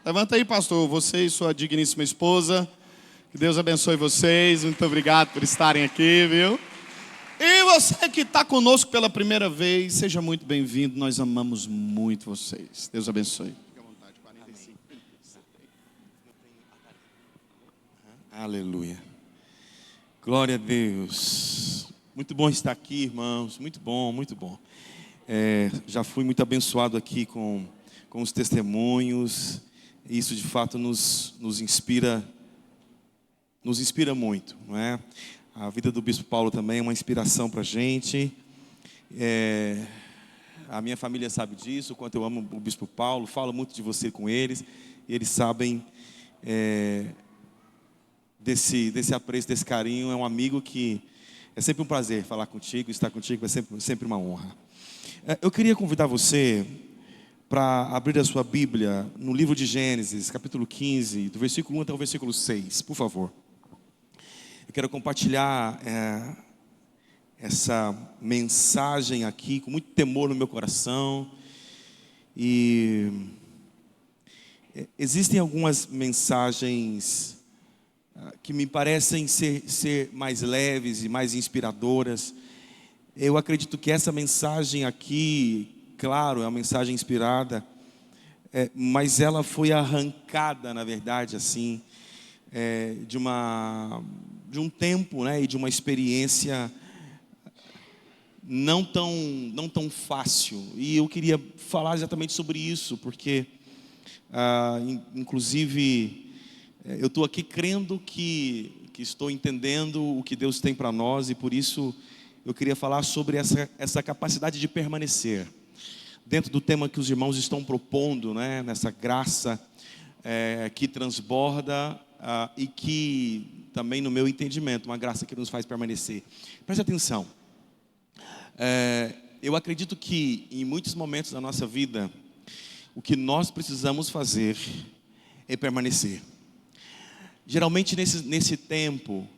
Levanta aí, pastor, você e sua digníssima esposa. Que Deus abençoe vocês. Muito obrigado por estarem aqui, viu? E você que está conosco pela primeira vez, seja muito bem-vindo. Nós amamos muito vocês. Deus abençoe. Fique à vontade, 45. Aleluia. Glória a Deus. Muito bom estar aqui, irmãos. Muito bom, muito bom. Já fui muito abençoado aqui com os testemunhos. Isso de fato nos inspira muito, não é? A vida do Bispo Paulo também é uma inspiração para a gente. A minha família sabe disso, o quanto eu amo o Bispo Paulo. Falo muito de você com eles. E eles sabem desse apreço, desse carinho. É um amigo que é sempre um prazer falar contigo, estar contigo é sempre uma honra. Eu queria convidar você para abrir a sua Bíblia no livro de Gênesis, capítulo 15, do versículo 1 até o versículo 6, por favor. Eu quero compartilhar essa mensagem aqui com muito temor no meu coração. E existem algumas mensagens que me parecem ser mais leves e mais inspiradoras. Eu acredito que essa mensagem aqui, claro, é uma mensagem inspirada, mas ela foi arrancada, na verdade, assim, de um tempo, né, e de uma experiência não tão fácil. E eu queria falar exatamente sobre isso, porque, inclusive, eu estou aqui crendo que estou entendendo o que Deus tem para nós, e por isso eu queria falar sobre essa capacidade de permanecer dentro do tema que os irmãos estão propondo, né, nessa graça que transborda e que também, no meu entendimento, uma graça que nos faz permanecer. Preste atenção. Eu acredito que em muitos momentos da nossa vida, o que nós precisamos fazer é permanecer. Geralmente nesse tempo,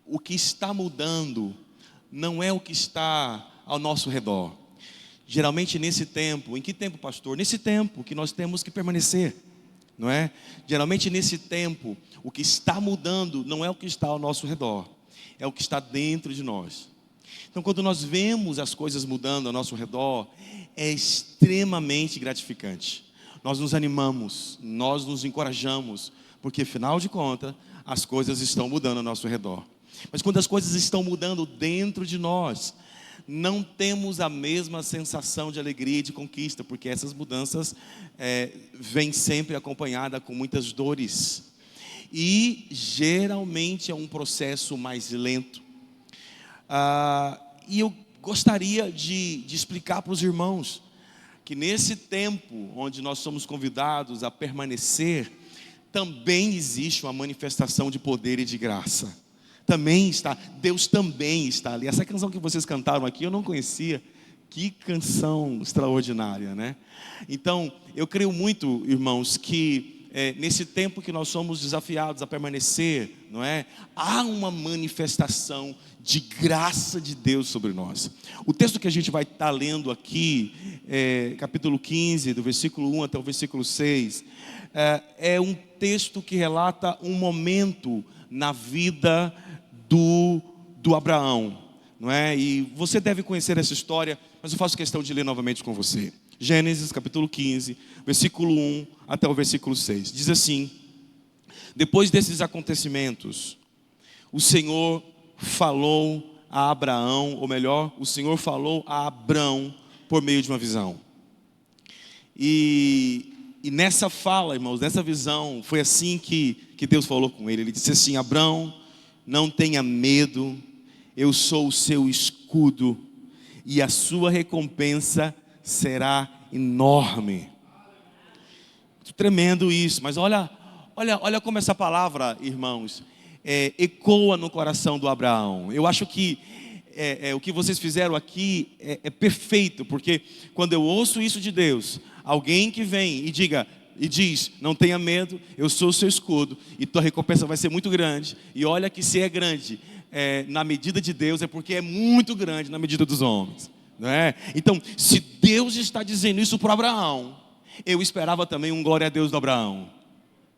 o que está mudando não é o que está ao nosso redor. Geralmente nesse tempo, em que tempo, pastor? Nesse tempo que nós temos que permanecer, não é? Geralmente nesse tempo, o que está mudando não é o que está ao nosso redor, é o que está dentro de nós. Então, quando nós vemos as coisas mudando ao nosso redor, é extremamente gratificante. Nós nos animamos, nós nos encorajamos, porque afinal de contas, as coisas estão mudando ao nosso redor. Mas quando as coisas estão mudando dentro de nós, não temos a mesma sensação de alegria e de conquista, porque essas mudanças vêm sempre acompanhadas com muitas dores. E geralmente é um processo mais lento. E eu gostaria de explicar para os irmãos que nesse tempo onde nós somos convidados a permanecer, também existe uma manifestação de poder e de graça. Também está, Deus também está ali. Essa canção que vocês cantaram aqui eu não conhecia. Que canção extraordinária, né? Então, eu creio muito, irmãos, que nesse tempo que nós somos desafiados a permanecer, não é? Há uma manifestação de graça de Deus sobre nós. O texto que a gente vai estar lendo aqui, capítulo 15, do versículo 1 até o versículo 6, é um texto que relata um momento na vida do Abraão, não é? E você deve conhecer essa história, mas eu faço questão de ler novamente com você. Gênesis capítulo 15, versículo 1 até o versículo 6. Diz assim: depois desses acontecimentos, o Senhor falou a Abraão, ou melhor, o Senhor falou a Abrão por meio de uma visão. E nessa fala, irmãos, nessa visão, foi assim que Deus falou com ele. Ele disse assim: Abrão, não tenha medo, eu sou o seu escudo, e a sua recompensa será enorme. Tremendo isso, mas olha como essa palavra, irmãos, ecoa no coração do Abraão. Eu acho que o que vocês fizeram aqui é perfeito, porque quando eu ouço isso de Deus, alguém que vem e diz, não tenha medo, eu sou o seu escudo, e tua recompensa vai ser muito grande. E olha que se é grande na medida de Deus, é porque é muito grande na medida dos homens, não é? Então, se Deus está dizendo isso para Abraão, Eu esperava também um glória a Deus do Abraão,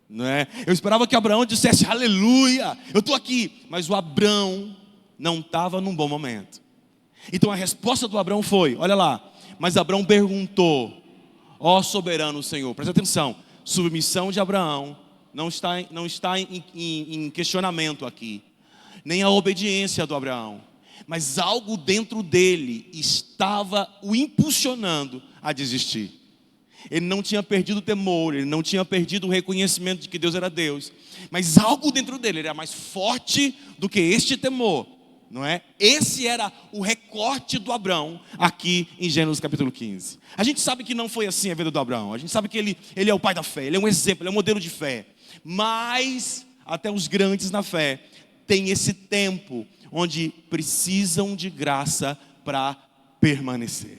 não é? Eu esperava que Abraão dissesse aleluia, eu estou aqui. Mas o Abraão não estava num bom momento. Então a resposta do Abraão foi, olha lá, mas Abraão perguntou: ó soberano Senhor, presta atenção, submissão de Abraão não está em questionamento aqui, nem a obediência do Abraão, mas algo dentro dele estava o impulsionando a desistir. Ele não tinha perdido o temor, ele não tinha perdido o reconhecimento de que Deus era Deus, mas algo dentro dele era mais forte do que este temor, não é? Esse era o recorte do Abraão aqui em Gênesis capítulo 15. A gente sabe que não foi assim a vida do Abraão. A gente sabe que ele é o pai da fé, ele é um exemplo, ele é um modelo de fé. Mas até os grandes na fé têm esse tempo onde precisam de graça para permanecer.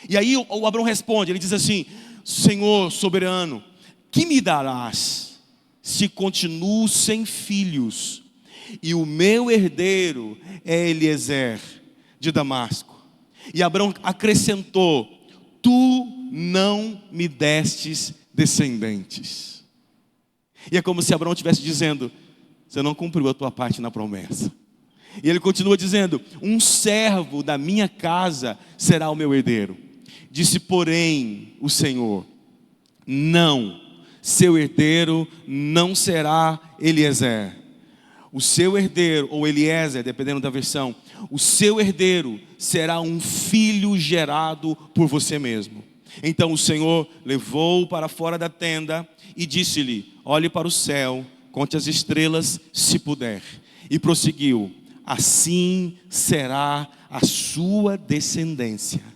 E aí o Abraão responde, ele diz assim: Senhor soberano, que me darás se continuo sem filhos e o meu herdeiro é Eliezer de Damasco? E Abraão acrescentou: tu não me destes descendentes. E é como se Abraão estivesse dizendo: você não cumpriu a tua parte na promessa. E ele continua dizendo: um servo da minha casa será o meu herdeiro. Disse, porém, o Senhor: não, seu herdeiro não será Eliezer. O seu herdeiro, ou Eliezer, dependendo da versão, o seu herdeiro será um filho gerado por você mesmo. Então o Senhor levou-o para fora da tenda e disse-lhe: olhe para o céu, conte as estrelas, se puder. E prosseguiu: assim será a sua descendência.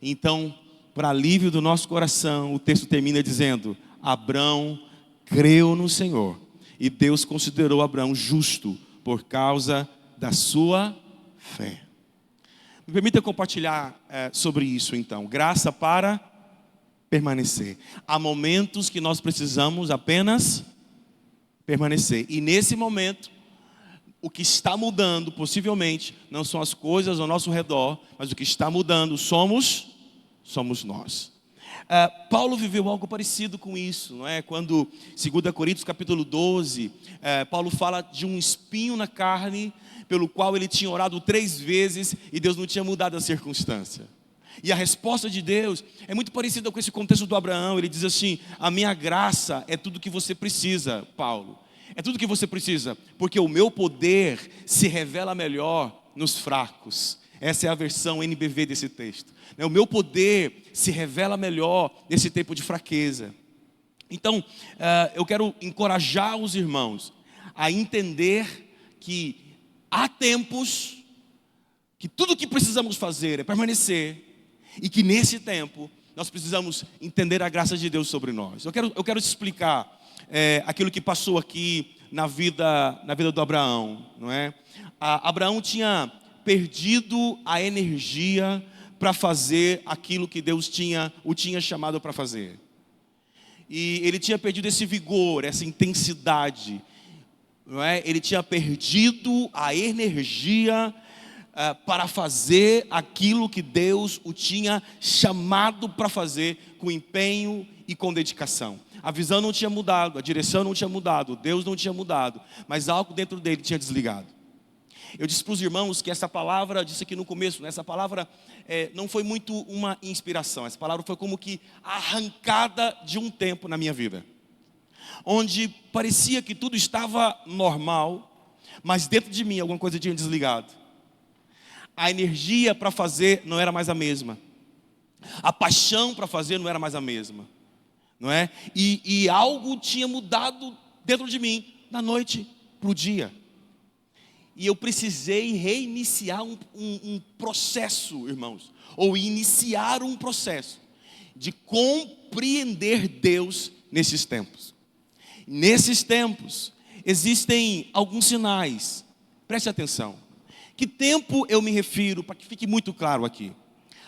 Então, para alívio do nosso coração, o texto termina dizendo: Abrão creu no Senhor, e Deus considerou Abrão justo por causa da sua fé. Me permita compartilhar sobre isso então. Graça para permanecer. Há momentos que nós precisamos apenas permanecer. E nesse momento, o que está mudando, possivelmente, não são as coisas ao nosso redor, mas o que está mudando somos nós. Paulo viveu algo parecido com isso, não é? Quando, 2 Coríntios capítulo 12, Paulo fala de um espinho na carne, pelo qual ele tinha orado 3 vezes e Deus não tinha mudado a circunstância. E a resposta de Deus é muito parecida com esse contexto do Abraão. Ele diz assim: a minha graça é tudo que você precisa, Paulo. É tudo que você precisa, porque o meu poder se revela melhor nos fracos. Essa é a versão NBV desse texto. O meu poder se revela melhor nesse tempo de fraqueza. Então, eu quero encorajar os irmãos a entender que há tempos que tudo o que precisamos fazer é permanecer, e que nesse tempo nós precisamos entender a graça de Deus sobre nós. Eu quero te explicar aquilo que passou aqui na vida do Abraão, não é? Abraão tinha perdido a energia para fazer aquilo que Deus o tinha chamado para fazer. E ele tinha perdido esse vigor, essa intensidade, não é? Ele tinha perdido a energia para fazer aquilo que Deus o tinha chamado para fazer, com empenho e com dedicação. A visão não tinha mudado, a direção não tinha mudado, Deus não tinha mudado, mas algo dentro dele tinha desligado. Eu disse para os irmãos que essa palavra, disse aqui no começo, né, essa palavra não foi muito uma inspiração. Essa palavra foi como que arrancada de um tempo na minha vida, onde parecia que tudo estava normal, mas dentro de mim alguma coisa tinha desligado. A energia para fazer não era mais a mesma, a paixão para fazer não era mais a mesma, não é? E algo tinha mudado dentro de mim, da noite para o dia. E eu precisei reiniciar um processo, irmãos, ou iniciar um processo de compreender Deus nesses tempos. Nesses tempos existem alguns sinais, preste atenção. Que tempo eu me refiro, para que fique muito claro aqui?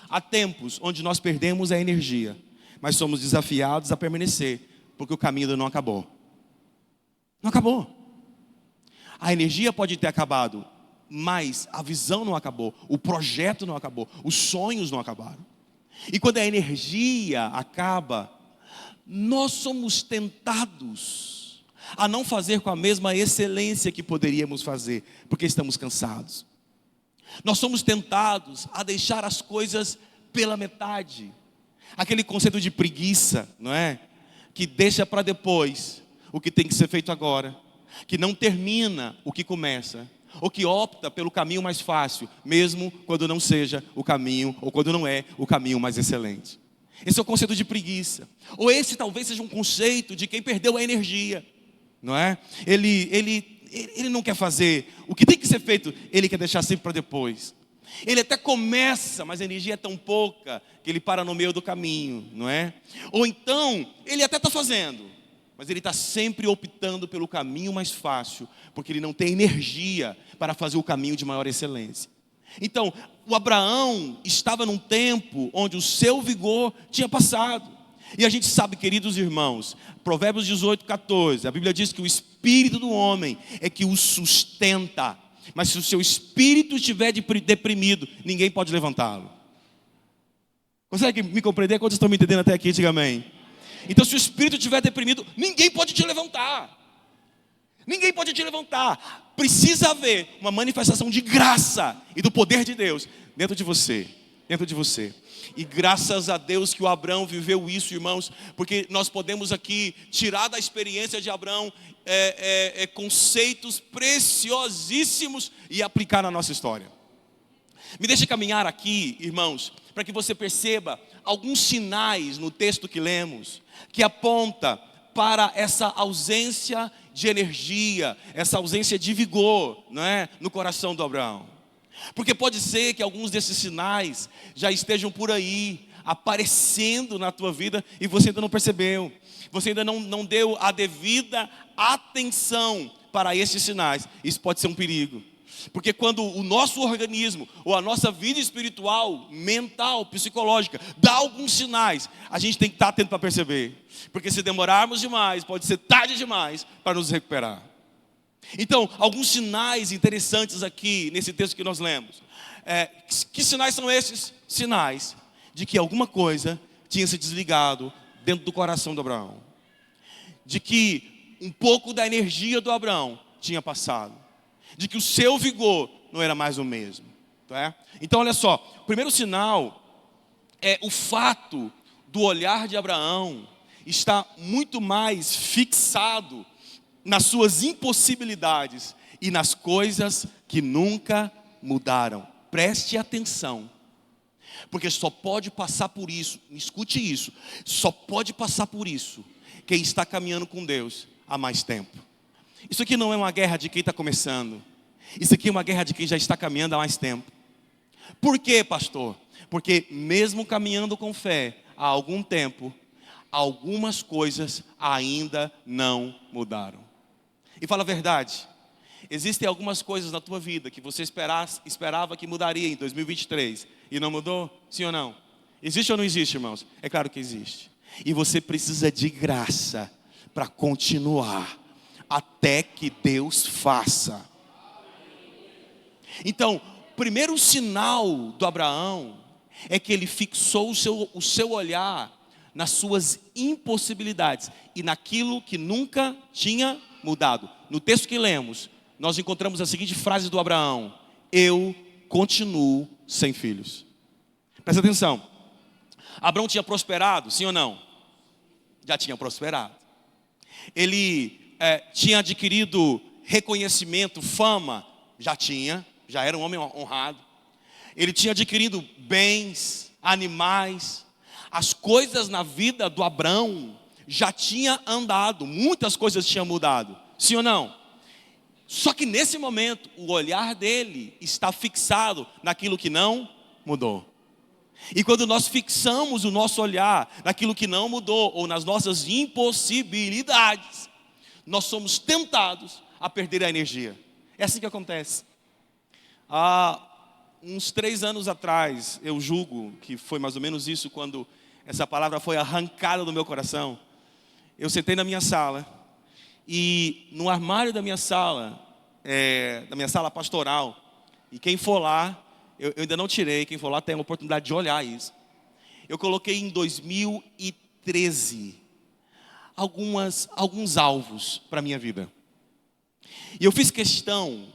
Há tempos onde nós perdemos a energia, mas somos desafiados a permanecer, porque o caminho ainda não acabou. Não acabou. A energia pode ter acabado, mas a visão não acabou, o projeto não acabou, os sonhos não acabaram. E quando a energia acaba, nós somos tentados a não fazer com a mesma excelência que poderíamos fazer, porque estamos cansados. Nós somos tentados a deixar as coisas pela metade. Aquele conceito de preguiça, não é? Que deixa para depois o que tem que ser feito agora, que não termina o que começa, ou que opta pelo caminho mais fácil, mesmo quando não seja o caminho, ou quando não é o caminho mais excelente. Esse é o conceito de preguiça. Ou esse talvez seja um conceito de quem perdeu a energia, não é? Ele não quer fazer o que tem que ser feito, ele quer deixar sempre para depois. Ele até começa, mas a energia é tão pouca que ele para no meio do caminho, não é? Ou então, ele até está fazendo, mas ele está sempre optando pelo caminho mais fácil, porque ele não tem energia para fazer o caminho de maior excelência. Então, o Abraão estava num tempo onde o seu vigor tinha passado. E a gente sabe, queridos irmãos, Provérbios 18:14, a Bíblia diz que o espírito do homem é que o sustenta, mas se o seu espírito estiver deprimido, ninguém pode levantá-lo. Consegue me compreender? Quantos estão me entendendo até aqui? Diga amém. Então, se o espírito estiver deprimido, ninguém pode te levantar. Ninguém pode te levantar. Precisa haver uma manifestação de graça e do poder de Deus dentro de você. Dentro de você. E graças a Deus que o Abraão viveu isso, irmãos, porque nós podemos aqui tirar da experiência de Abraão conceitos preciosíssimos e aplicar na nossa história. Me deixe caminhar aqui, irmãos, para que você perceba alguns sinais no texto que lemos, que aponta para essa ausência de energia, essa ausência de vigor, não é? No coração do Abraão. Porque pode ser que alguns desses sinais já estejam por aí, aparecendo na tua vida e você ainda não percebeu. Você ainda não deu a devida atenção para esses sinais. Isso pode ser um perigo. Porque quando o nosso organismo, ou a nossa vida espiritual, mental, psicológica, dá alguns sinais, a gente tem que estar atento para perceber. Porque se demorarmos demais, pode ser tarde demais para nos recuperar. Então, alguns sinais interessantes aqui, nesse texto que nós lemos. Que sinais são esses? Sinais de que alguma coisa tinha se desligado dentro do coração do Abraão. De que um pouco da energia do Abraão tinha passado. De que o seu vigor não era mais o mesmo. Tá? Então, olha só, o primeiro sinal é o fato do olhar de Abraão estar muito mais fixado nas suas impossibilidades e nas coisas que nunca mudaram. Preste atenção, porque só pode passar por isso, escute isso, só pode passar por isso quem está caminhando com Deus há mais tempo. Isso aqui não é uma guerra de quem está começando, isso aqui é uma guerra de quem já está caminhando há mais tempo. Por quê, pastor? Porque mesmo caminhando com fé há algum tempo, algumas coisas ainda não mudaram. E fala a verdade, existem algumas coisas na tua vida que você esperava que mudaria em 2023 e não mudou? Sim ou não? Existe ou não existe, irmãos? É claro que existe. E você precisa de graça para continuar até que Deus faça. Então, o primeiro sinal do Abraão é que ele fixou o seu olhar nas suas impossibilidades e naquilo que nunca tinha mudado. No texto que lemos, nós encontramos a seguinte frase do Abraão: eu continuo sem filhos. Presta atenção. Abraão tinha prosperado, sim ou não? Já tinha prosperado. Ele tinha adquirido reconhecimento, fama, já era um homem honrado. Ele tinha adquirido bens, animais. As coisas na vida do Abraão já tinha andado, muitas coisas tinham mudado, sim ou não? Só que nesse momento, o olhar dele está fixado naquilo que não mudou. E quando nós fixamos o nosso olhar naquilo que não mudou, ou nas nossas impossibilidades, nós somos tentados a perder a energia. É assim que acontece. Há uns 3 anos atrás, eu julgo que foi mais ou menos isso, quando essa palavra foi arrancada do meu coração. Eu sentei na minha sala, e no armário da minha sala pastoral, e quem for lá, eu ainda não tirei, quem for lá tem a oportunidade de olhar isso. Eu coloquei em 2013, alguns alvos para a minha vida. E eu fiz questão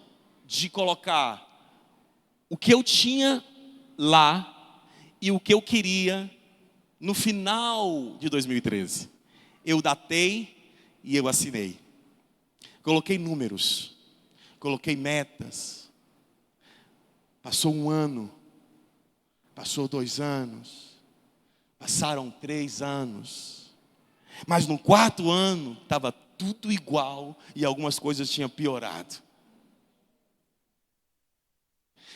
de colocar o que eu tinha lá e o que eu queria no final de 2013. Eu datei e eu assinei. Coloquei números, coloquei metas. Passou 1 ano, passou 2 anos, passaram 3 anos. Mas no 4º ano estava tudo igual e algumas coisas tinham piorado.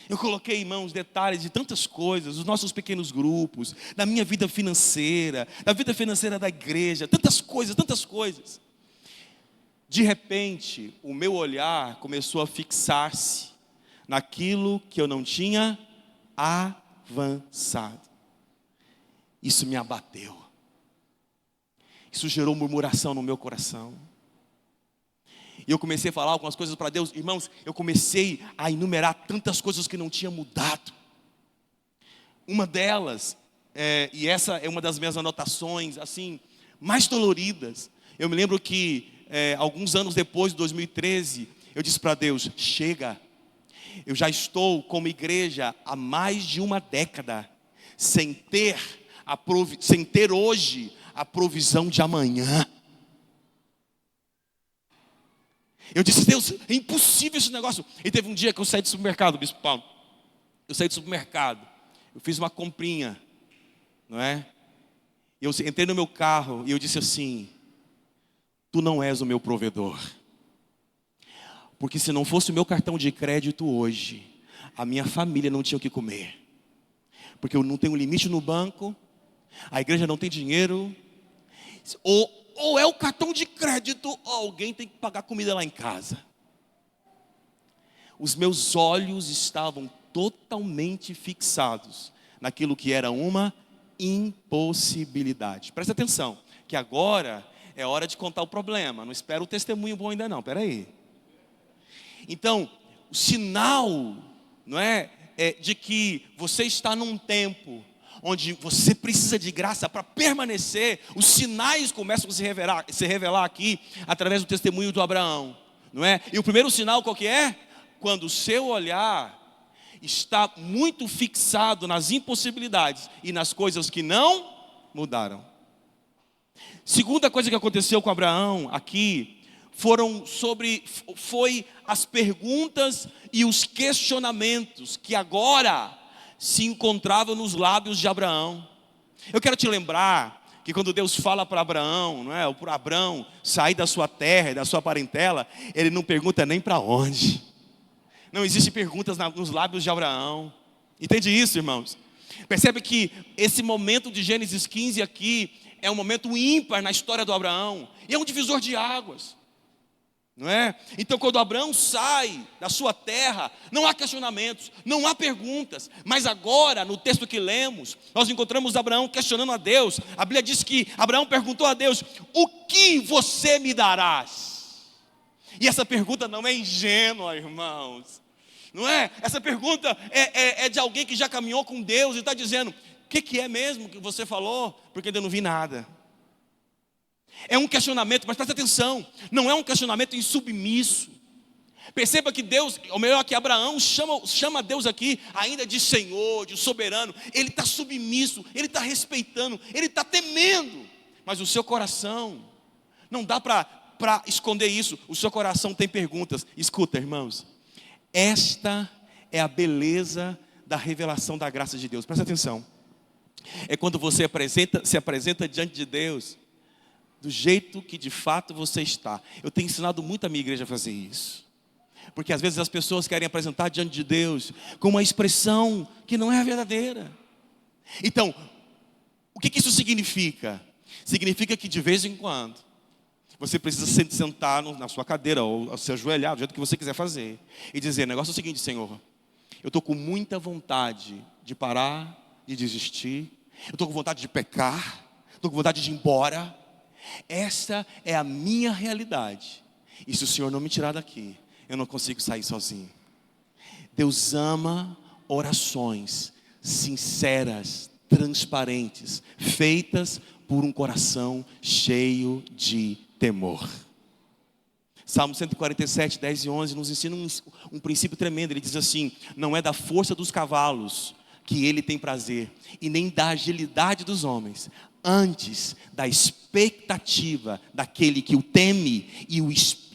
Eu coloquei, irmãos, detalhes de tantas coisas, os nossos pequenos grupos, da minha vida financeira, da vida financeira da igreja, tantas coisas, tantas coisas. De repente, o meu olhar começou a fixar-se naquilo que eu não tinha avançado. Isso me abateu. Isso gerou murmuração no meu coração. E eu comecei a falar algumas coisas para Deus. Irmãos, eu comecei a enumerar tantas coisas que não tinham mudado. Uma delas, e essa é uma das minhas anotações, assim, mais doloridas. Eu me lembro que, alguns anos depois, de 2013, eu disse para Deus, chega. Eu já estou como igreja há mais de 1 década, sem ter hoje a provisão de amanhã. Eu disse, Deus, é impossível esse negócio. E teve um dia que eu saí do supermercado, Bispo Paulo. Eu saí do supermercado, eu fiz uma comprinha, não é? Eu entrei no meu carro e eu disse assim, tu não és o meu provedor. Porque se não fosse o meu cartão de crédito hoje, a minha família não tinha o que comer. Porque eu não tenho limite no banco, a igreja não tem dinheiro, ou é o cartão de crédito, ou alguém tem que pagar comida lá em casa. Os meus olhos estavam totalmente fixados naquilo que era uma impossibilidade. Presta atenção, que agora é hora de contar o problema. Não espera o testemunho bom ainda não, espera aí. Então, o sinal, não é de que você está num tempo onde você precisa de graça para permanecer. Os sinais começam a se revelar aqui através do testemunho do Abraão, não é? E o primeiro sinal qual que é? Quando o seu olhar está muito fixado nas impossibilidades e nas coisas que não mudaram. Segunda coisa que aconteceu com Abraão aqui foi as perguntas e os questionamentos que agora se encontravam nos lábios de Abraão. Eu quero te lembrar que quando Deus fala para Abraão, não é, para Abraão sair da sua terra e da sua parentela, ele não pergunta nem para onde. Não existe perguntas nos lábios de Abraão. Entende isso, irmãos? Percebe que esse momento de Gênesis 15 aqui é um momento ímpar na história do Abraão, e é um divisor de águas, não é? Então quando Abraão sai da sua terra, não há questionamentos, não há perguntas. Mas agora, no texto que lemos, nós encontramos Abraão questionando a Deus. A Bíblia diz que Abraão perguntou a Deus, o que você me darás? E essa pergunta não é ingênua, irmãos, não é? Essa pergunta é de alguém que já caminhou com Deus e está dizendo, o que é mesmo que você falou? Porque ainda não vi nada. É um questionamento, mas presta atenção, não é um questionamento insubmisso. Perceba que Deus, ou melhor, que Abraão chama Deus aqui ainda de Senhor, de soberano. Ele está submisso, ele está respeitando, ele está temendo. Mas o seu coração, não dá para esconder isso. O seu coração tem perguntas. Escuta, irmãos, esta é a beleza da revelação da graça de Deus. Presta atenção. É quando você se apresenta diante de Deus do jeito que de fato você está. Eu tenho ensinado muito a minha igreja a fazer isso, porque às vezes as pessoas querem apresentar diante de Deus com uma expressão que não é a verdadeira. Então, o que isso significa? Significa que de vez em quando você precisa sentar na sua cadeira ou se ajoelhar, do jeito que você quiser fazer, e dizer, o negócio é o seguinte, Senhor, eu estou com muita vontade de parar, de desistir, eu estou com vontade de pecar, estou com vontade de ir embora. Essa é a minha realidade, e se o Senhor não me tirar daqui, eu não consigo sair sozinho. Deus ama orações sinceras, transparentes, feitas por um coração cheio de temor. Salmo 147, 10 e 11 nos ensina um princípio tremendo. Ele diz assim: não é da força dos cavalos que ele tem prazer, e nem da agilidade dos homens, antes da expectativa daquele que o teme e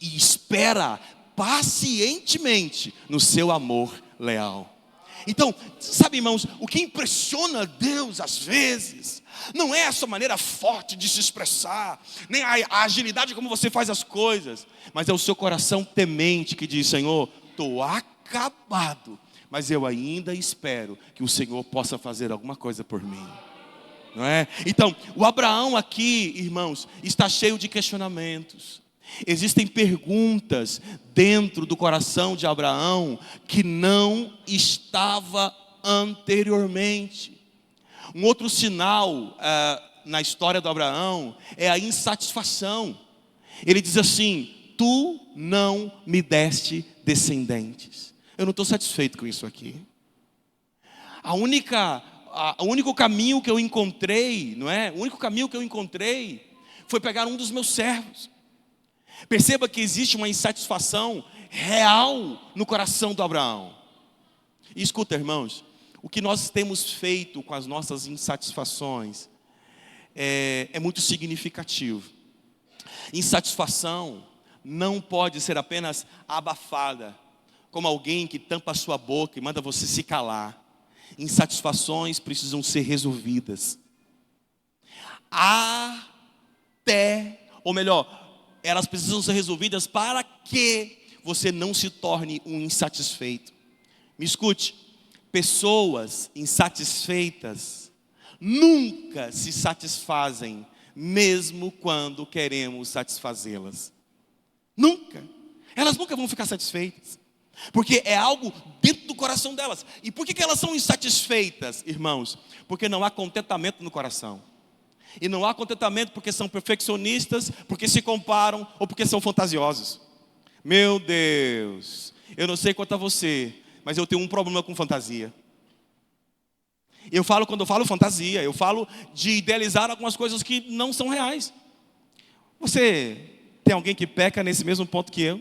espera pacientemente no seu amor leal. Então, sabe, irmãos, o que impressiona Deus às vezes não é a sua maneira forte de se expressar, nem a agilidade como você faz as coisas, mas é o seu coração temente que diz: Senhor, estou acabado, mas eu ainda espero que o Senhor possa fazer alguma coisa por mim. Não é? Então, o Abraão aqui, irmãos, está cheio de questionamentos. Existem perguntas dentro do coração de Abraão que não estava anteriormente. Um outro sinal na história do Abraão é a insatisfação. Ele diz assim: tu não me deste descendentes. Eu não estou satisfeito com isso aqui. O único caminho que eu encontrei, não é? O único caminho que eu encontrei foi pegar um dos meus servos. Perceba que existe uma insatisfação real no coração do Abraão. E escuta, irmãos, o que nós temos feito com as nossas insatisfações é muito significativo. Insatisfação não pode ser apenas abafada, como alguém que tampa a sua boca e manda você se calar. Insatisfações precisam ser resolvidas. Elas precisam ser resolvidas para que você não se torne um insatisfeito. Me escute, pessoas insatisfeitas nunca se satisfazem, mesmo quando queremos satisfazê-las. Nunca. Elas nunca vão ficar satisfeitas, porque é algo dentro do coração delas. E por que elas são insatisfeitas, irmãos? Porque não há contentamento no coração. E não há contentamento porque são perfeccionistas, porque se comparam ou porque são fantasiosos. Meu Deus, eu não sei quanto a você, mas eu tenho um problema com fantasia. Quando eu falo fantasia, eu falo de idealizar algumas coisas que não são reais. Você tem alguém que peca nesse mesmo ponto que eu?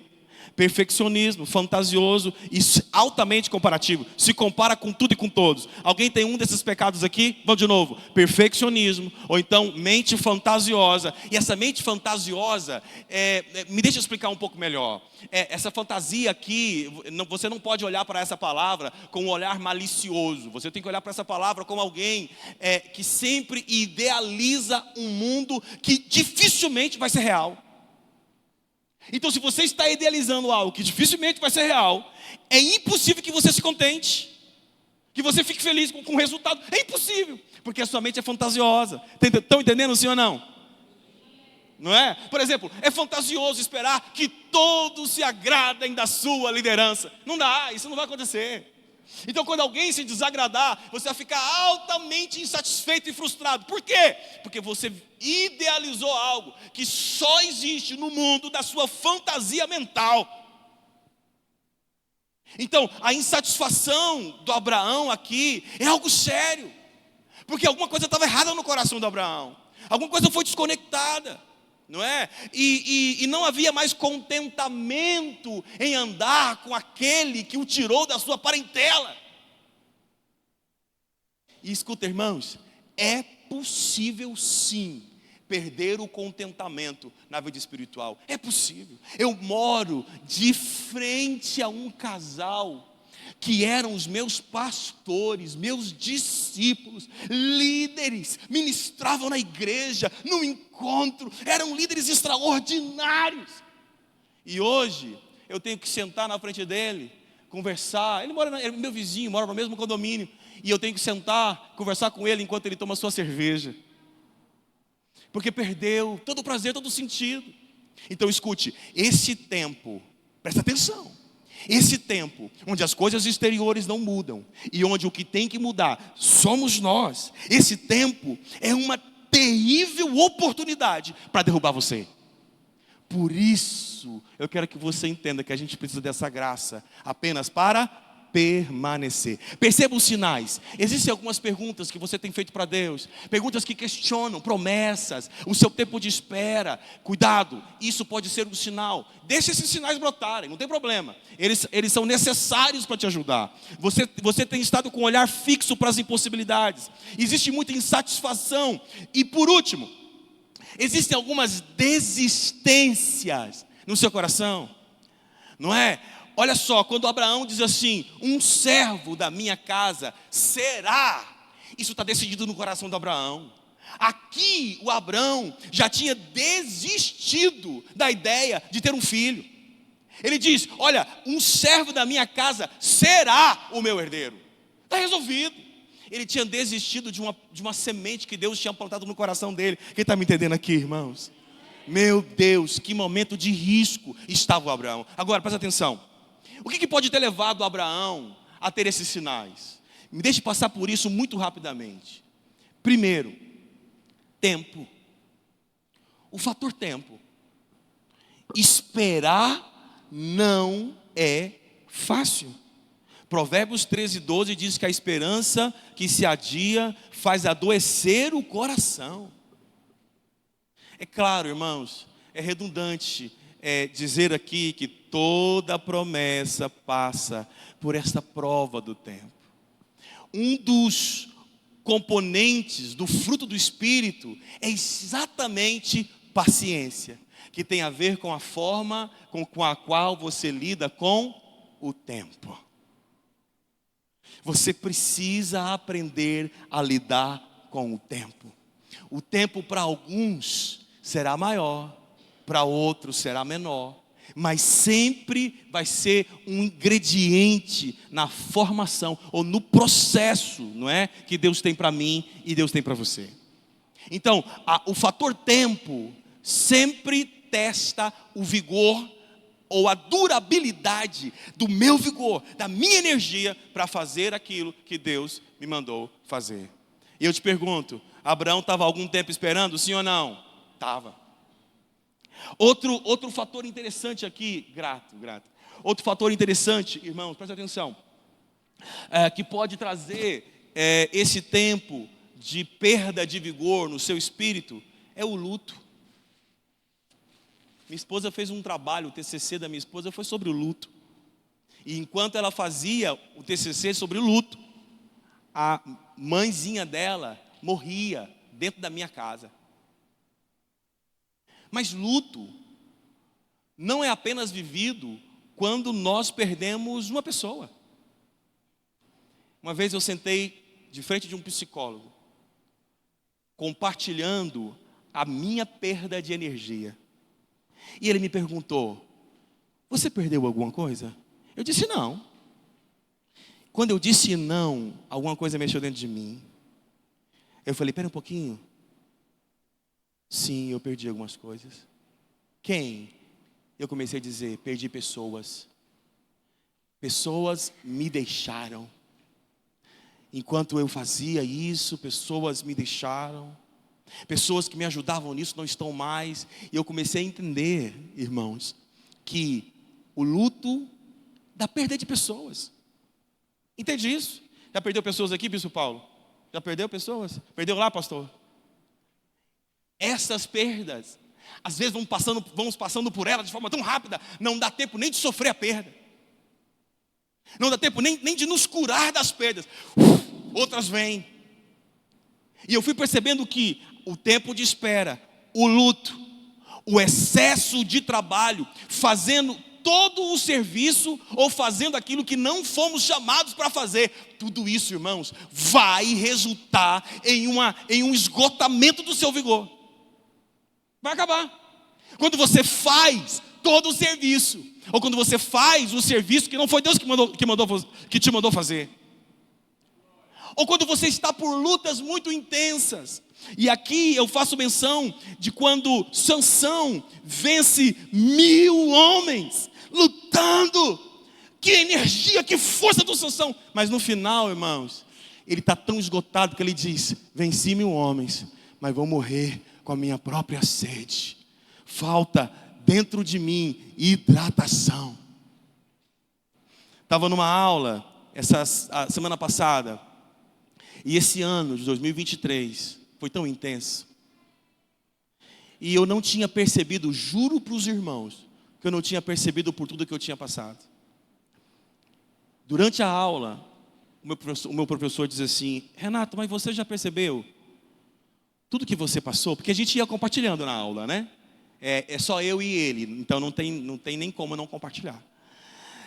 Perfeccionismo, fantasioso e altamente comparativo. Se compara com tudo e com todos. Alguém tem um desses pecados aqui? Vamos de novo. Perfeccionismo, ou então mente fantasiosa. E essa mente fantasiosa, me deixa explicar um pouco melhor. Essa fantasia aqui, você não pode olhar para essa palavra com um olhar malicioso. Você tem que olhar para essa palavra como alguém que sempre idealiza um mundo que dificilmente vai ser real. Então, se você está idealizando algo que dificilmente vai ser real, é impossível que você se contente, que você fique feliz com o resultado. É impossível, porque a sua mente é fantasiosa. Estão entendendo, sim ou não? Não é? Por exemplo, é fantasioso esperar que todos se agradem da sua liderança. Não dá, isso não vai acontecer. Então, quando alguém se desagradar, você vai ficar altamente insatisfeito e frustrado. Por quê? Porque você idealizou algo que só existe no mundo da sua fantasia mental. Então, a insatisfação do Abraão aqui é algo sério, porque alguma coisa estava errada no coração do Abraão. Alguma coisa foi desconectada, não é? E não havia mais contentamento em andar com aquele que o tirou da sua parentela. E escuta, irmãos, é possível sim perder o contentamento na vida espiritual. É possível. Eu moro de frente a um casal que eram os meus pastores, meus discípulos, líderes, ministravam na igreja, no encontro, eram líderes extraordinários. E hoje eu tenho que sentar na frente dele, conversar. Ele é meu vizinho, mora no mesmo condomínio, e eu tenho que sentar, conversar com ele enquanto ele toma sua cerveja, porque perdeu todo o prazer, todo o sentido. Então escute, esse tempo, presta atenção, esse tempo onde as coisas exteriores não mudam e onde o que tem que mudar somos nós, esse tempo é uma terrível oportunidade para derrubar você. Por isso eu quero que você entenda que a gente precisa dessa graça apenas para permanecer. Perceba os sinais. Existem algumas perguntas que você tem feito para Deus, perguntas que questionam promessas, o seu tempo de espera. Cuidado, isso pode ser um sinal. Deixa esses sinais brotarem, não tem problema. Eles são necessários para te ajudar. Você tem estado com um olhar fixo para as impossibilidades. Existe muita insatisfação. E por último, existem algumas desistências no seu coração, não é? Olha só, quando Abraão diz assim: um servo da minha casa será, isso está decidido no coração do Abraão. Aqui o Abraão já tinha desistido da ideia de ter um filho. Ele diz: olha, um servo da minha casa será o meu herdeiro. Está resolvido. Ele tinha desistido de uma semente que Deus tinha plantado no coração dele. Quem está me entendendo aqui, irmãos? Meu Deus, que momento de risco estava o Abraão. Agora, presta atenção. O que pode ter levado Abraão a ter esses sinais? Me deixe passar por isso muito rapidamente. Primeiro, tempo. O fator tempo. Esperar não é fácil. Provérbios 13:12 diz que a esperança que se adia faz adoecer o coração. É claro, irmãos, é redundante dizer aqui que toda promessa passa por esta prova do tempo. Um dos componentes do fruto do Espírito é exatamente paciência, que tem a ver com a forma com a qual você lida com o tempo. Você precisa aprender a lidar com o tempo. O tempo para alguns será maior, para outros será menor, mas sempre vai ser um ingrediente na formação ou no processo, não é? Que Deus tem para mim e Deus tem para você. Então, o fator tempo sempre testa o vigor ou a durabilidade do meu vigor, da minha energia para fazer aquilo que Deus me mandou fazer. E eu te pergunto, Abraão estava algum tempo esperando, sim ou não? Estava. Outro fator interessante aqui, grato. Outro fator interessante, irmãos, presta atenção, que pode trazer esse tempo de perda de vigor no seu espírito, é o luto. Minha esposa fez um trabalho, o TCC da minha esposa foi sobre o luto. E enquanto ela fazia o TCC sobre o luto, a mãezinha dela morria dentro da minha casa. Mas luto não é apenas vivido quando nós perdemos uma pessoa. Uma vez eu sentei de frente de um psicólogo, compartilhando a minha perda de energia. E ele me perguntou: você perdeu alguma coisa? Eu disse não. Quando eu disse não, alguma coisa mexeu dentro de mim. Eu falei: pera um pouquinho. Sim, eu perdi algumas coisas. Quem? Eu comecei a dizer: perdi pessoas. Pessoas me deixaram. Enquanto eu fazia isso, pessoas me deixaram. Pessoas que me ajudavam nisso não estão mais. E eu comecei a entender, irmãos, que o luto da perda de pessoas. Entende isso? Já perdeu pessoas aqui, Bispo Paulo? Já perdeu pessoas? Perdeu lá, pastor? Essas perdas, às vezes vamos passando por elas de forma tão rápida, não dá tempo nem de sofrer a perda. Não dá tempo nem de nos curar das perdas. Outras vêm. E eu fui percebendo que o tempo de espera, o luto, o excesso de trabalho, fazendo todo o serviço ou fazendo aquilo que não fomos chamados para fazer, tudo isso, irmãos, vai resultar em um esgotamento do seu vigor. Vai acabar. Quando você faz todo o serviço, ou quando você faz o serviço que não foi Deus que te mandou fazer, ou quando você está por lutas muito intensas. E aqui eu faço menção de quando Sansão vence 1000 homens lutando. Que energia, que força do Sansão. Mas no final, irmãos, ele está tão esgotado que ele diz: venci 1000 homens, mas vou morrer com a minha própria sede. Falta dentro de mim hidratação. Estava numa aula a semana passada, e esse ano de 2023 foi tão intenso. E eu não tinha percebido, juro para os irmãos, que eu não tinha percebido por tudo que eu tinha passado. Durante a aula, o meu professor diz assim: Renato, mas você já percebeu tudo que você passou? Porque a gente ia compartilhando na aula, né? É só eu e ele, então não tem nem como não compartilhar.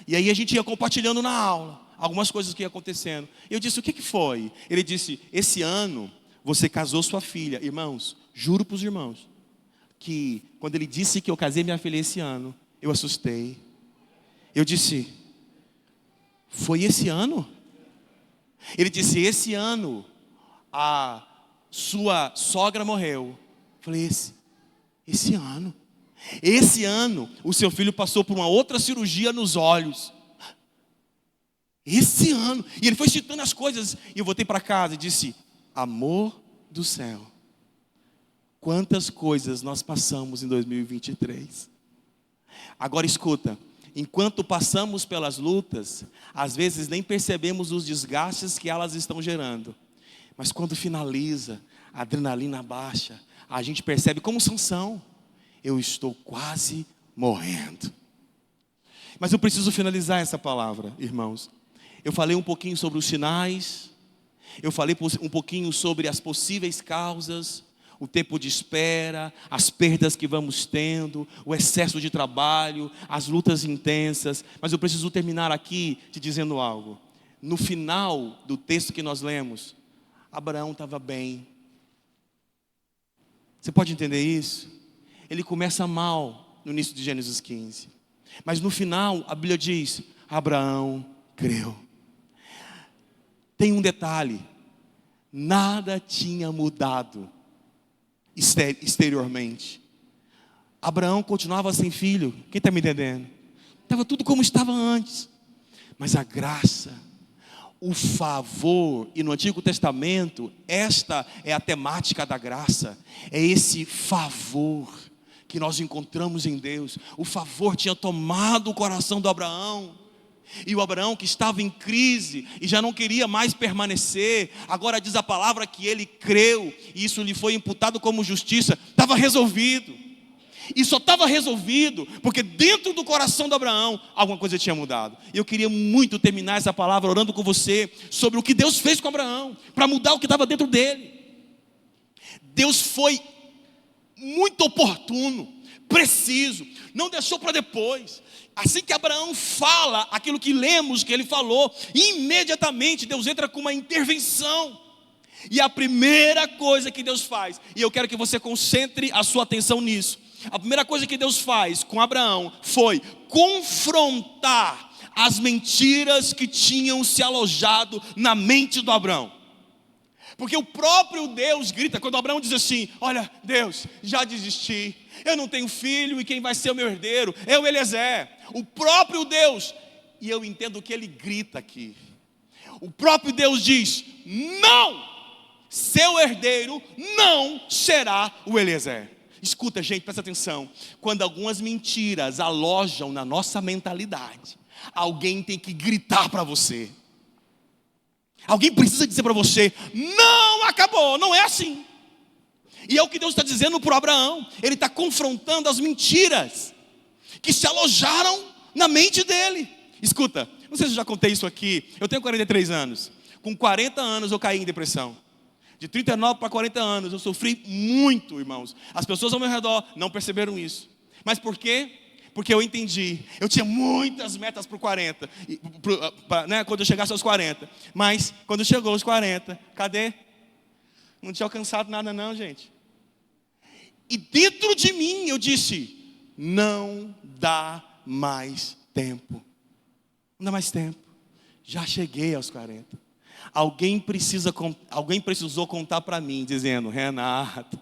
E aí a gente ia compartilhando na aula algumas coisas que iam acontecendo. Eu disse: o que foi? Ele disse: esse ano você casou sua filha. Irmãos, juro para os irmãos, que quando ele disse que eu casei minha filha esse ano, eu assustei. Eu disse: foi esse ano? Ele disse: esse ano a sua sogra morreu. Eu falei: esse ano? Esse ano o seu filho passou por uma outra cirurgia nos olhos. Esse ano. E ele foi citando as coisas. E eu voltei para casa e disse: amor do céu, quantas coisas nós passamos em 2023. Agora escuta, enquanto passamos pelas lutas, às vezes nem percebemos os desgastes que elas estão gerando. Mas quando finaliza, a adrenalina baixa, a gente percebe como Sansão: eu estou quase morrendo. Mas eu preciso finalizar essa palavra, irmãos. Eu falei um pouquinho sobre os sinais, eu falei um pouquinho sobre as possíveis causas, o tempo de espera, as perdas que vamos tendo, o excesso de trabalho, as lutas intensas. Mas eu preciso terminar aqui te dizendo algo. No final do texto que nós lemos, Abraão estava bem. Você pode entender isso? Ele começa mal no início de Gênesis 15. Mas no final, a Bíblia diz: Abraão creu. Tem um detalhe: nada tinha mudado exteriormente. Abraão continuava sem filho. Quem está me entendendo? Estava tudo como estava antes. Mas a graça, o favor, e no Antigo Testamento, esta é a temática da graça. É esse favor que nós encontramos em Deus. O favor tinha tomado o coração do Abraão. E o Abraão, que estava em crise e já não queria mais permanecer, agora diz a palavra que ele creu, e isso lhe foi imputado como justiça. Estava resolvido. E só estava resolvido porque dentro do coração de Abraão alguma coisa tinha mudado. E eu queria muito terminar essa palavra orando com você sobre o que Deus fez com Abraão, para mudar o que estava dentro dele. Deus foi muito oportuno, preciso, não deixou para depois. Assim que Abraão fala aquilo que lemos que ele falou, imediatamente Deus entra com uma intervenção. E a primeira coisa que Deus faz, e eu quero que você concentre a sua atenção nisso, a primeira coisa que Deus faz com Abraão foi confrontar as mentiras que tinham se alojado na mente do Abraão. Porque o próprio Deus grita, quando Abraão diz assim: olha, Deus, já desisti, eu não tenho filho, e quem vai ser o meu herdeiro é o Eliezer. O próprio Deus, e eu entendo que ele grita aqui, o próprio Deus diz: não, seu herdeiro não será o Eliezer. Escuta, gente, presta atenção. Quando algumas mentiras alojam na nossa mentalidade, alguém tem que gritar para você. Alguém precisa dizer para você: não, acabou, não é assim. E é o que Deus está dizendo para Abraão. Ele está confrontando as mentiras que se alojaram na mente dele. Escuta, não sei se eu já contei isso aqui. Eu tenho 43 anos. Com 40 anos eu caí em depressão. De 39 para 40 anos eu sofri muito, irmãos. As pessoas ao meu redor não perceberam isso. Mas por quê? Porque eu entendi. Eu tinha muitas metas para o 40, quando eu chegasse aos 40. Mas quando chegou aos 40, cadê? Não tinha alcançado nada não, gente. E dentro de mim eu disse: não dá mais tempo. Não dá mais tempo. Já cheguei aos 40. Alguém precisou contar para mim, dizendo: Renato,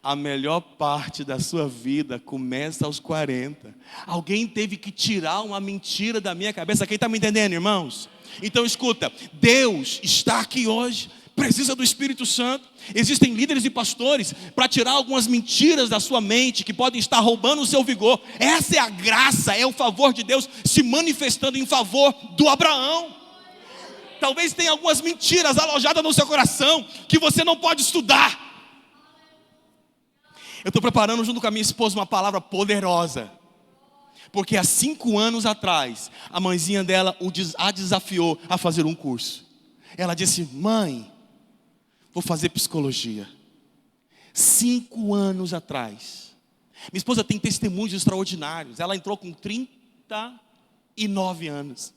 a melhor parte da sua vida começa aos 40. Alguém teve que tirar uma mentira da minha cabeça. Quem está me entendendo, irmãos? Então escuta, Deus está aqui hoje. Precisa do Espírito Santo. Existem líderes e pastores para tirar algumas mentiras da sua mente que podem estar roubando o seu vigor. Essa é a graça, é o favor de Deus se manifestando em favor do Abraão. talvez tenha algumas mentiras alojadas no seu coração, que você não pode estudar. Eu estou preparando junto com a minha esposa uma palavra poderosa. Porque há 5 anos atrás, a mãezinha dela a desafiou a fazer um curso. Ela disse: mãe, vou fazer psicologia. 5 anos atrás. Minha esposa tem testemunhos extraordinários. Ela entrou com 39 anos.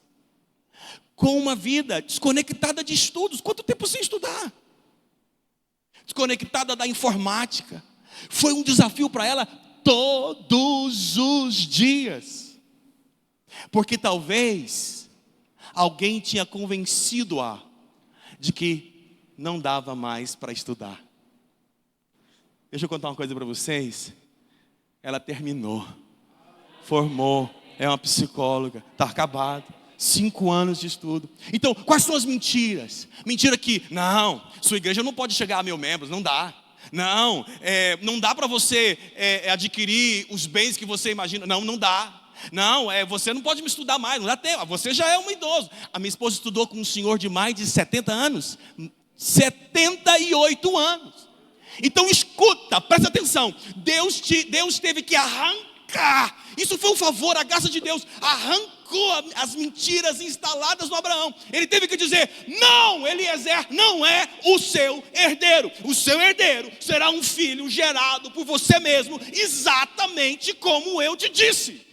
Com uma vida desconectada de estudos. Quanto tempo sem estudar? Desconectada da informática. Foi um desafio para ela todos os dias. Porque talvez alguém tinha convencido-a de que não dava mais para estudar. Deixa eu contar uma coisa para vocês. Ela terminou, formou, é uma psicóloga, está acabada. 5 anos de estudo. Então, quais são as mentiras? Mentira que, não, sua igreja não pode chegar a 1000 membros, não dá. Não, não dá para você adquirir os bens que você imagina. Não dá. Não, você não pode me estudar mais, não dá tempo. Você já é um idoso. A minha esposa estudou com um senhor de mais de 70 anos. 78 anos. Então escuta, presta atenção. Deus teve que arrancar. Isso foi um favor, a graça de Deus. Arrancou as mentiras instaladas no Abraão. Ele teve que dizer: não, Eliezer não é o seu herdeiro. O seu herdeiro será um filho gerado por você mesmo, exatamente como eu te disse.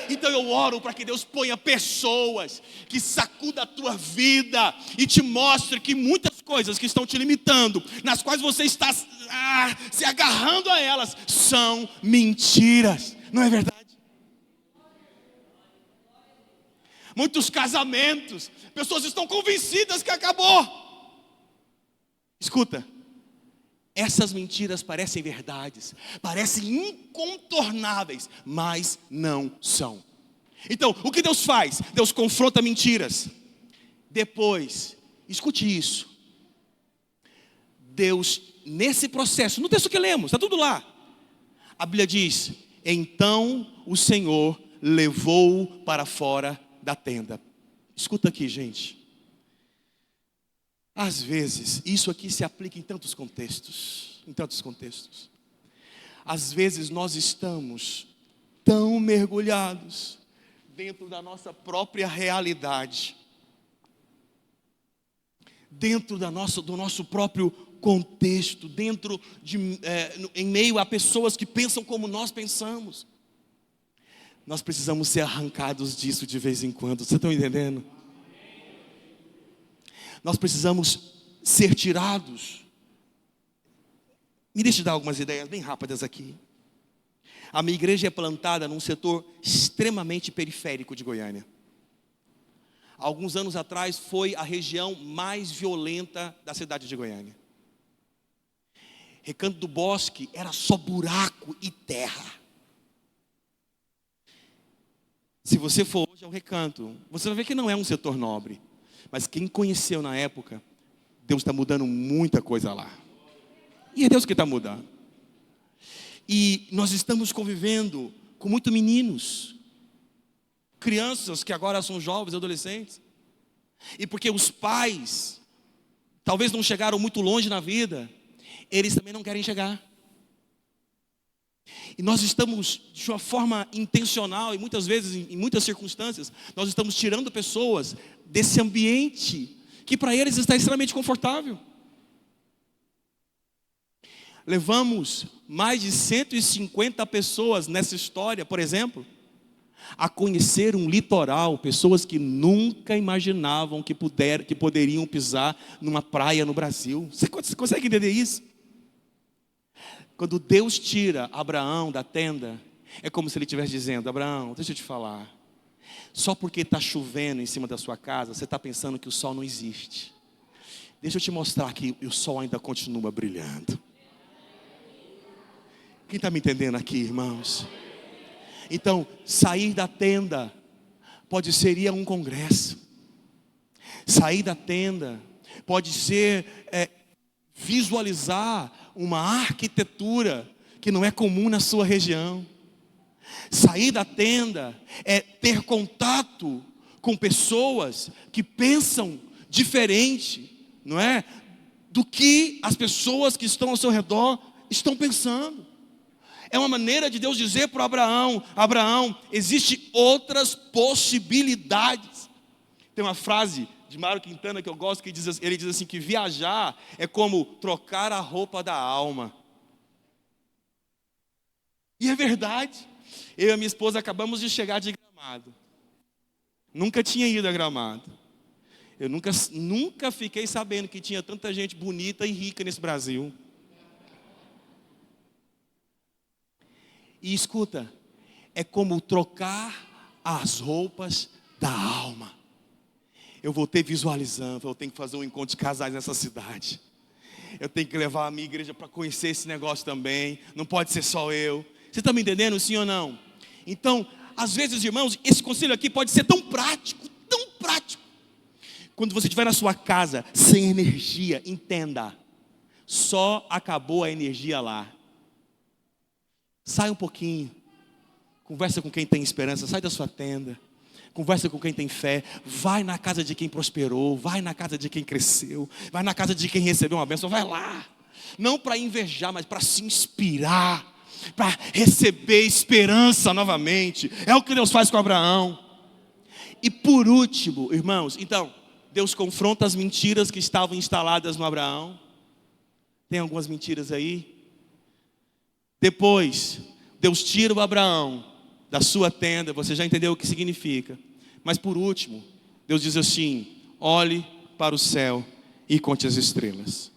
Então eu oro para que Deus ponha pessoas que sacudam a tua vida e te mostre que muitas coisas que estão te limitando, nas quais você está se agarrando a elas, são mentiras. Não é verdade? Muitos casamentos, pessoas estão convencidas que acabou. Escuta, essas mentiras parecem verdades, parecem incontornáveis, mas não são. Então, o que Deus faz? Deus confronta mentiras. Depois, escute isso. Deus, nesse processo, no texto que lemos, está tudo lá. A Bíblia diz: então o Senhor levou-o para fora da tenda. Escuta aqui, gente. Às vezes, isso aqui se aplica em tantos contextos. Às vezes nós estamos tão mergulhados dentro da nossa própria realidade, dentro do nosso próprio contexto, em meio a pessoas que pensam como nós pensamos. Nós precisamos ser arrancados disso de vez em quando. Vocês estão entendendo? Nós precisamos ser tirados. Me deixe dar algumas ideias bem rápidas aqui. A minha igreja é plantada num setor extremamente periférico de Goiânia. Alguns anos atrás foi a região mais violenta da cidade de Goiânia. Recanto do Bosque era só buraco e terra. Se você for hoje ao Recanto, você vai ver que não é um setor nobre. Mas quem conheceu na época, Deus está mudando muita coisa lá. E é Deus que está mudando. E nós estamos convivendo com muitos meninos, crianças que agora são jovens, adolescentes. E porque os pais talvez não chegaram muito longe na vida, eles também não querem chegar. E nós estamos, de uma forma intencional, e muitas vezes, em muitas circunstâncias, nós estamos tirando pessoas desse ambiente que para eles está extremamente confortável. Levamos mais de 150 pessoas nessa história, por exemplo, a conhecer um litoral, pessoas que nunca imaginavam que poderiam pisar numa praia no Brasil. Você consegue entender isso? Quando Deus tira Abraão da tenda, é como se ele estivesse dizendo: Abraão, deixa eu te falar, só porque está chovendo em cima da sua casa, você está pensando que o sol não existe. Deixa eu te mostrar que o sol ainda continua brilhando. Quem está me entendendo aqui, irmãos? Então, sair da tenda seria um congresso. Sair da tenda pode ser visualizar uma arquitetura que não é comum na sua região. Sair da tenda é ter contato com pessoas que pensam diferente, não é? Do que as pessoas que estão ao seu redor estão pensando. É uma maneira de Deus dizer para Abraão: Abraão, existem outras possibilidades. Tem uma frase de Mário Quintana que eu gosto, que ele diz assim, que viajar é como trocar a roupa da alma. E é verdade. Eu e a minha esposa acabamos de chegar de Gramado. Nunca tinha ido a Gramado. Eu nunca fiquei sabendo que tinha tanta gente bonita e rica nesse Brasil. E escuta, é como trocar as roupas da alma. Eu voltei visualizando, eu tenho que fazer um encontro de casais nessa cidade. Eu tenho que levar a minha igreja para conhecer esse negócio também. Não pode ser só eu. Você está me entendendo, sim ou não? Então, às vezes, irmãos, esse conselho aqui pode ser tão prático, tão prático. Quando você estiver na sua casa sem energia, entenda, só acabou a energia lá. Sai um pouquinho, conversa com quem tem esperança, sai da sua tenda, conversa com quem tem fé, vai na casa de quem prosperou, vai na casa de quem cresceu, vai na casa de quem recebeu uma bênção, vai lá. Não para invejar, mas para se inspirar, para receber esperança novamente. É o que Deus faz com Abraão. E por último, irmãos, então, Deus confronta as mentiras que estavam instaladas no Abraão. Tem algumas mentiras aí? Depois, Deus tira o Abraão da sua tenda, você já entendeu o que significa. Mas por último, Deus diz assim: olhe para o céu e conte as estrelas.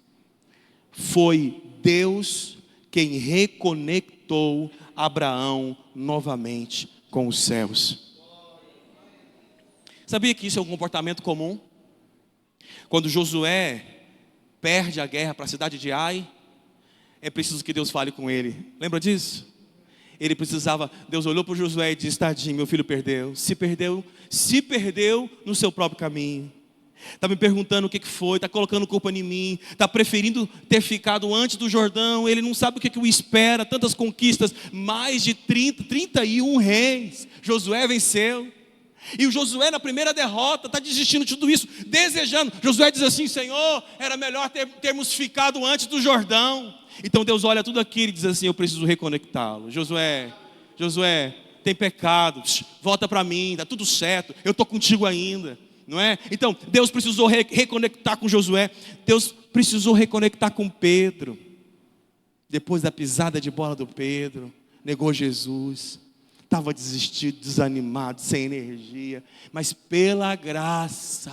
Foi Deus quem reconectou Abraão novamente com os céus. Sabia que isso é um comportamento comum? Quando Josué perde a guerra para a cidade de Ai, é preciso que Deus fale com ele. Lembra disso? Ele precisava, Deus olhou para Josué e disse: tadinho, meu filho se perdeu no seu próprio caminho. Está me perguntando o que foi, está colocando culpa em mim, está preferindo ter ficado antes do Jordão, ele não sabe o que o espera, tantas conquistas, mais de 31 reis, Josué venceu. E o Josué na primeira derrota está desistindo de tudo isso, desejando. Josué diz assim: Senhor, era melhor termos ficado antes do Jordão. Então Deus olha tudo aquilo e diz assim: eu preciso reconectá-lo. Josué, tem pecado, volta para mim, está tudo certo, eu estou contigo ainda, não é? Então Deus precisou reconectar com Josué. Deus precisou reconectar com Pedro. Depois da pisada de bola do Pedro, negou Jesus, estava desistido, desanimado, sem energia. Mas pela graça,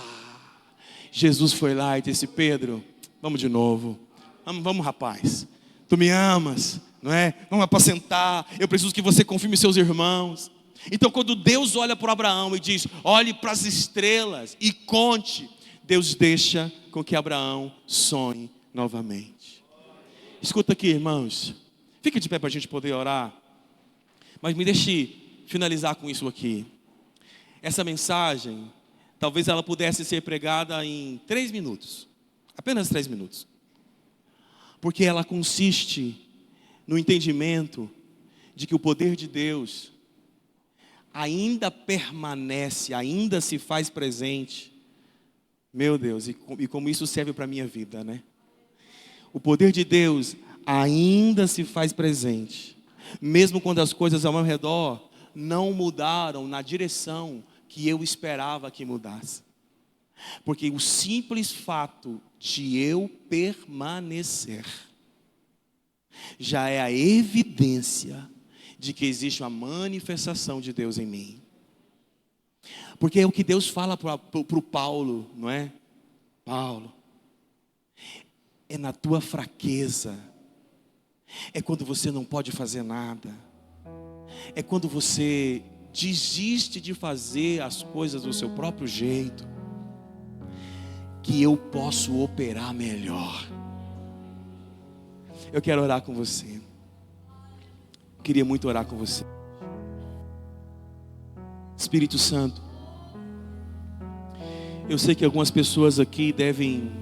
Jesus foi lá e disse: Pedro, vamos de novo. Vamos, rapaz, tu me amas, não é? Vamos apacentar, eu preciso que você confirme seus irmãos. Então quando Deus olha para Abraão e diz: olhe para as estrelas e conte, Deus deixa com que Abraão sonhe novamente. Escuta aqui, irmãos, fique de pé para a gente poder orar. Mas me deixe finalizar com isso aqui. Essa mensagem, talvez ela pudesse ser pregada em 3 minutos. Apenas 3 minutos. Porque ela consiste no entendimento de que o poder de Deus ainda permanece, ainda se faz presente. Meu Deus, e como isso serve para a minha vida, né? O poder de Deus ainda se faz presente, mesmo quando as coisas ao meu redor não mudaram na direção que eu esperava que mudasse. Porque o simples fato de eu permanecer já é a evidência de que existe uma manifestação de Deus em mim. Porque é o que Deus fala para o Paulo, não é? Paulo, é na tua fraqueza, é quando você não pode fazer nada, é quando você desiste de fazer as coisas do seu próprio jeito, que eu posso operar melhor. Eu quero orar com você. Eu queria muito orar com você. Espírito Santo, eu sei que algumas pessoas aqui devem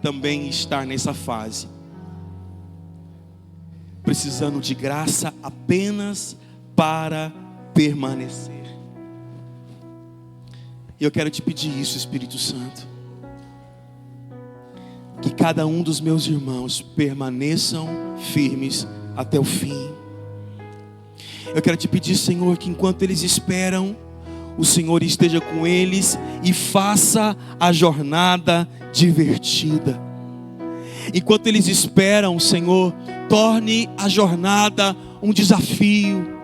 também estar nessa fase, precisando de graça apenas para permanecer. E eu quero te pedir isso, Espírito Santo. Que cada um dos meus irmãos permaneçam firmes até o fim. Eu quero te pedir, Senhor, que enquanto eles esperam, o Senhor esteja com eles e faça a jornada divertida. Enquanto eles esperam, Senhor, torne a jornada um desafio.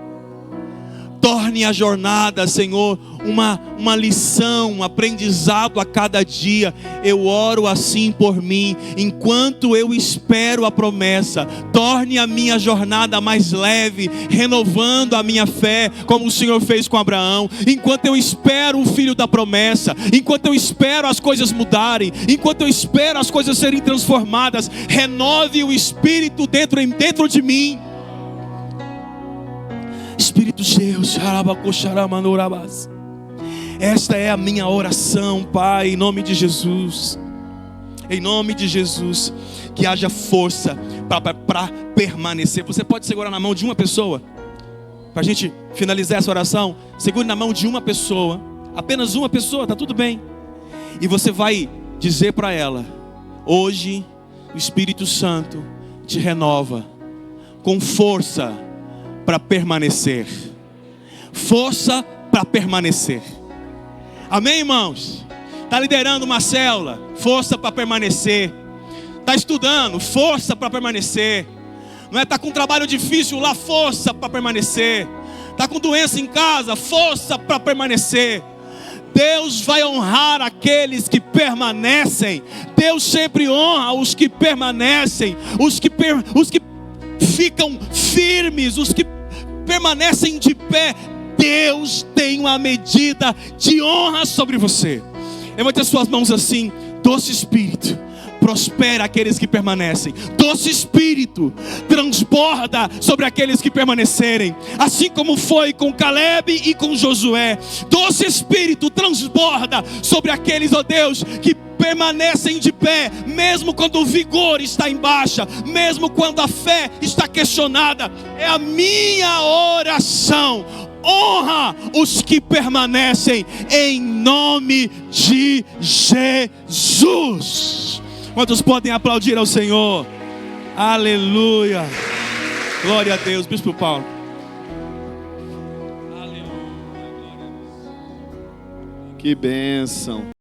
Torne a jornada, Senhor, uma lição, um aprendizado a cada dia. Eu oro assim por mim, enquanto eu espero a promessa. Torne a minha jornada mais leve, renovando a minha fé, como o Senhor fez com Abraão. Enquanto eu espero o filho da promessa, enquanto eu espero as coisas mudarem, enquanto eu espero as coisas serem transformadas, renove o Espírito dentro de mim. Espírito Deus, esta é a minha oração, Pai, em nome de Jesus. Em nome de Jesus, que haja força para permanecer. Você pode segurar na mão de uma pessoa, para a gente finalizar essa oração. Segure na mão de uma pessoa, apenas uma pessoa, está tudo bem. E você vai dizer para ela: hoje o Espírito Santo te renova com força para permanecer. Força para permanecer. Amém, irmãos? Está liderando uma célula, força para permanecer. Está estudando, força para permanecer. Não é? Está com um trabalho difícil lá, força para permanecer. Está com doença em casa, força para permanecer. Deus vai honrar aqueles que permanecem. Deus sempre honra os que permanecem, os que ficam firmes, os que permanecem de pé. Deus tem uma medida de honra sobre você. Levante as suas mãos assim. Doce Espírito, prospera aqueles que permanecem. Doce Espírito, transborda sobre aqueles que permanecerem, assim como foi com Caleb e com Josué. Doce Espírito, transborda sobre aqueles, ó Deus, que permanecem de pé, mesmo quando o vigor está em baixa, mesmo quando a fé está questionada. É a minha oração. Honra os que permanecem, em nome de Jesus. Quantos podem aplaudir ao Senhor? Aleluia. Glória a Deus. Bispo Paulo. Que bênção.